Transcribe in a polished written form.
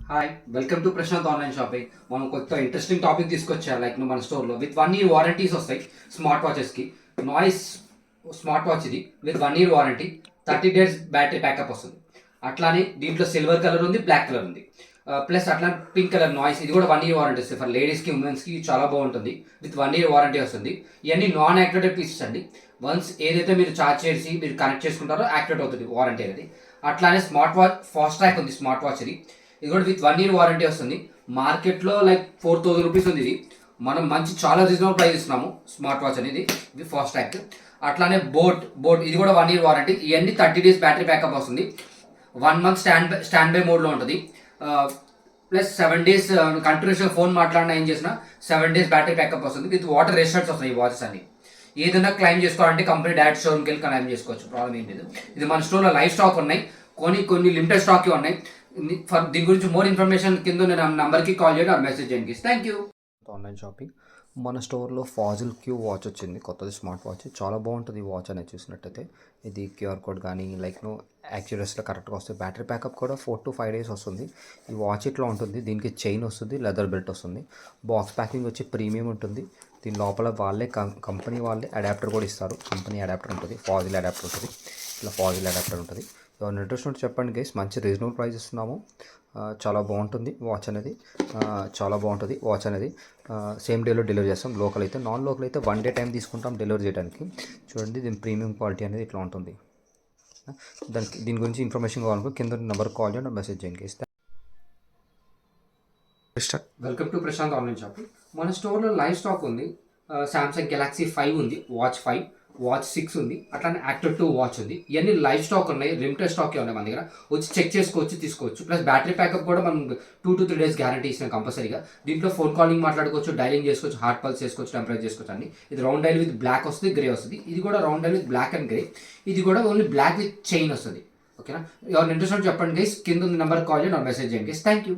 Hi welcome to Prashanth online shopping. మనం కొత్త interesting topic తీసుకొచ్చారు. లైక్ మన స్టోర్లో విత్ 1 year వారంటీస్ వస్తాయి స్మార్ట్ వాచెస్కి. నాయిస్ స్మార్ట్ వాచ్ ఇది with 1 year warranty, 30 days battery backup వస్తుంది. అట్లానే దీంట్లో సిల్వర్ కలర్ ఉంది, బ్లాక్ కలర్ ఉంది, ప్లస్ అట్లా పింక్ కలర్ నాయిస్. ఇది కూడా 1 year వారంటీ వస్తుంది ఫర్ లేడీస్కి, ఉమెన్స్కి చాలా బాగుంటుంది. విత్ 1 year వారంటీ వస్తుంది. ఇవన్నీ నాన్ యాక్టివేటెడ్ పీసెస్ అండి. వన్స్ ఏదైతే మీరు ఛార్జ్ చేసి మీరు కనెక్ట్ చేసుకుంటారో యాక్టివేట్ అవుతుంది వారంటీ అనేది. అట్లానే స్మార్ట్ వాచ్ ఫాస్ట్ ట్రాక్ ఉంది స్మార్ట్ వాచ్ ఇది కూడా విత్ 1 year వారంటీ వస్తుంది. మార్కెట్లో లైక్ 4000 రూపీస్ ఉంది ఇది. మనం మంచి చాలా రీజనబుల్ ప్రైస్ ఇస్తున్నాము స్మార్ట్ వాచ్ అనేది. ఇది ఫాస్ట్ ట్రాక్. అట్లానే బోట్ ఇది కూడా 1 year వారంటీ. ఇవన్నీ 30 days బ్యాటరీ బ్యాకప్ వస్తుంది. 1 month స్టాండ్ బై మోడ్లో ఉంటుంది. ప్లస్ 7 days కంటిన్యూస్గా ఫోన్ మాట్లాడినా ఏం చేసినా 7 days బ్యాటరీ బ్యాకప్ వస్తుంది. విత్ వాటర్ రెసిస్టెన్స్ వస్తాయి ఈ వాచెస్ అన్ని. ఏదైనా క్లైమ్ చేసుకోవాలంటే కంపెనీ డైరెక్ట్ షోరూమ్కి వెళ్ళి క్లైమ్ చేసుకోవచ్చు, ప్రాబ్లం ఏం లేదు. ఇది మన స్టోర్లో లైవ్ స్టాక్ ఉన్నాయి, కొన్ని లిమిటెడ్ స్టాక్ ఉన్నాయి. ఫర్ దీని గురించి మోర్ ఇన్ఫర్మేషన్ కింద నేను నంబర్కి కాల్ చేయండి ఆర్ మెసేజ్ చేయండి. Thank you. ఆన్లైన్ షాపింగ్ మన స్టోర్లో ఫాజిల్ క్యూ వాచ్ వచ్చింది, కొత్తది స్మార్ట్ వాచ్. చాలా బాగుంటుంది ఈ వాచ్ అనేది చూసినట్టయితే. ఇది క్యూఆర్ కోడ్ కానీ యాక్చురస్లో కరెక్ట్గా వస్తుంది. బ్యాటరీ బ్యాకప్ కూడా 4 to 5 days వస్తుంది. ఈ వాచ్ ఇట్లా ఉంటుంది. దీనికి చైన్ వస్తుంది, లెదర్ బెల్ట్ వస్తుంది. బాక్స్ ప్యాకింగ్ వచ్చి ప్రీమియం ఉంటుంది. దీని లోపల వాళ్ళే కంపెనీ వాళ్ళే అడాప్టర్ కూడా ఇస్తారు. కంపెనీ అడాప్టర్ ఉంటుంది, ఫాజిల్ అడాప్టర్ ఉంటుంది. ఇట్లా ఫాజిల్ అడాప్టర్ ఉంటుంది. ఎవరైనా ఇంట్రెస్ట్ ఉంటే చెప్పండి గైస్, మంచి రీజనబుల్ ప్రైస్ ఇస్తున్నాము. చాలా బాగుంటుంది వాచ్ అనేది. సేమ్ డేలో డెలివరీ చేస్తాం. లోకల్ అయితే, నాన్ లోకల్ అయితే 1 day టైం తీసుకుంటాం డెలివరీ చేయడానికి. చూడండి దీని ప్రీమియం క్వాలిటీ అనేది ఇట్లా ఉంటుంది. దీని గురించి ఇన్ఫర్మేషన్ కావాలనుకో కింద నెంబర్ కాల్ చేయండి, మెసేజ్ చేయండి guys. Welcome to Prashanth online shopping. మన స్టోర్లో లైవ్ స్టాక్ ఉంది. సామ్సంగ్ గెలాక్సీ 5 ఉంది, వాచ్ 5, వాచ్ 6 ఉంది, అట్లానే యాక్టివ్ 2 వాచ్ ఉంది. ఇవన్నీ లైవ్ స్టాక్ ఉన్నాయి, లిమిటెడ్ స్టాక్ ఉన్నాయి మన దగ్గర. వచ్చి చెక్ చేసుకోవచ్చు, తీసుకోవచ్చు. ప్లస్ బ్యాటరీ బ్యాకప్ కూడా మనం 2 to 3 days గ్యారంటీ ఇచ్చినాం కంపల్సరీగా. దీంట్లో ఫోన్ కాలింగ్ మాట్లాడుకోవచ్చు, డైలింగ్ చేసుకోవచ్చు, హార్ట్ పల్స్ చేసుకోవచ్చు, టెంపరేచర్ చేసుకోవచ్చు అన్ని. ఇది రౌండ్ డైల్ విత్ బ్లాక్ వస్తుంది, గ్రే వస్తుంది. ఇది కూడా round dial with black and grey. ఇది కూడా ఓన్లీ బ్లాక్ విత్ చైన్ వస్తుంది. ఓకేనా? ఎవరిని ఇంట్రెస్ట్ చెప్పండి గైస్, కింద నెంబర్ కాల్ చేయండి, మెసేజ్ చేయండి గైస్. Thank you.